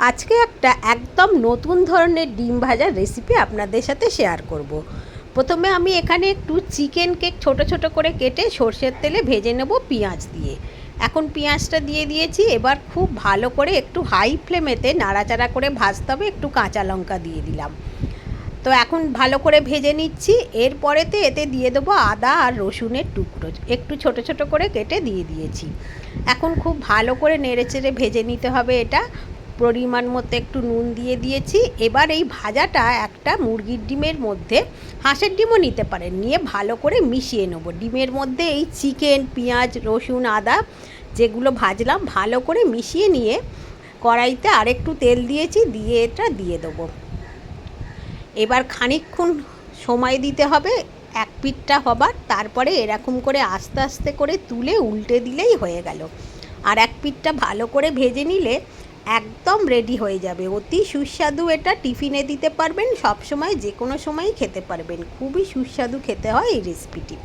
আজকে একটা একদম নতুন ধরনের ডিম ভাজার রেসিপি আপনাদের সাথে শেয়ার করব। প্রথমে আমি এখানে একটু চিকেনকে ছোট ছোট করে কেটে সর্ষের তেলে ভেজে নেব পেঁয়াজ দিয়ে। এখন পেঁয়াজটা দিয়ে দিয়েছি, এবার খুব ভালো করে একটু হাই ফ্লেমেতে নাড়াচাড়া করে ভাজতে হবে। একটু কাঁচা লঙ্কা দিয়ে দিলাম। তো এখন ভালো করে ভেজে নিচ্ছি। এরপরেতে এতে দিয়ে দেবো আদা আর রসুনের টুকরো, একটু ছোট ছোট করে কেটে দিয়ে দিয়েছি। এখন খুব ভালো করে নেড়েচেড়ে ভেজে নিতে হবে এটা। পরিমাণ মতো একটু নুন দিয়ে দিয়েছি। এবার এই ভাজাটা একটা মুরগির ডিমের মধ্যে, হাঁসের ডিমও নিতে পারেন, নিয়ে ভালো করে মিশিয়ে নেবো। ডিমের মধ্যে এই চিকেন, পেঁয়াজ, রসুন, আদা যেগুলো ভাজলাম ভালো করে মিশিয়ে নিয়ে কড়াইতে আরেকটু তেল দিয়েছি, দিয়ে এটা দিয়ে দেবো। এবার খানিকক্ষণ সময় দিতে হবে এক পিঠটা হবার, তারপরে এরকম করে আস্তে আস্তে করে তুলে উল্টে দিলেই হয়ে গেল। আর এক পিঠটা ভালো করে ভেজে নিলে একদম রেডি হয়ে যাবে। অতি সুস্বাদু, এটা টিফিনে দিতে পারবেন, সব সময় যে কোনো সময়ই খেতে পারবেন। খুবই সুস্বাদু খেতে হয় এই রেসিপিটি।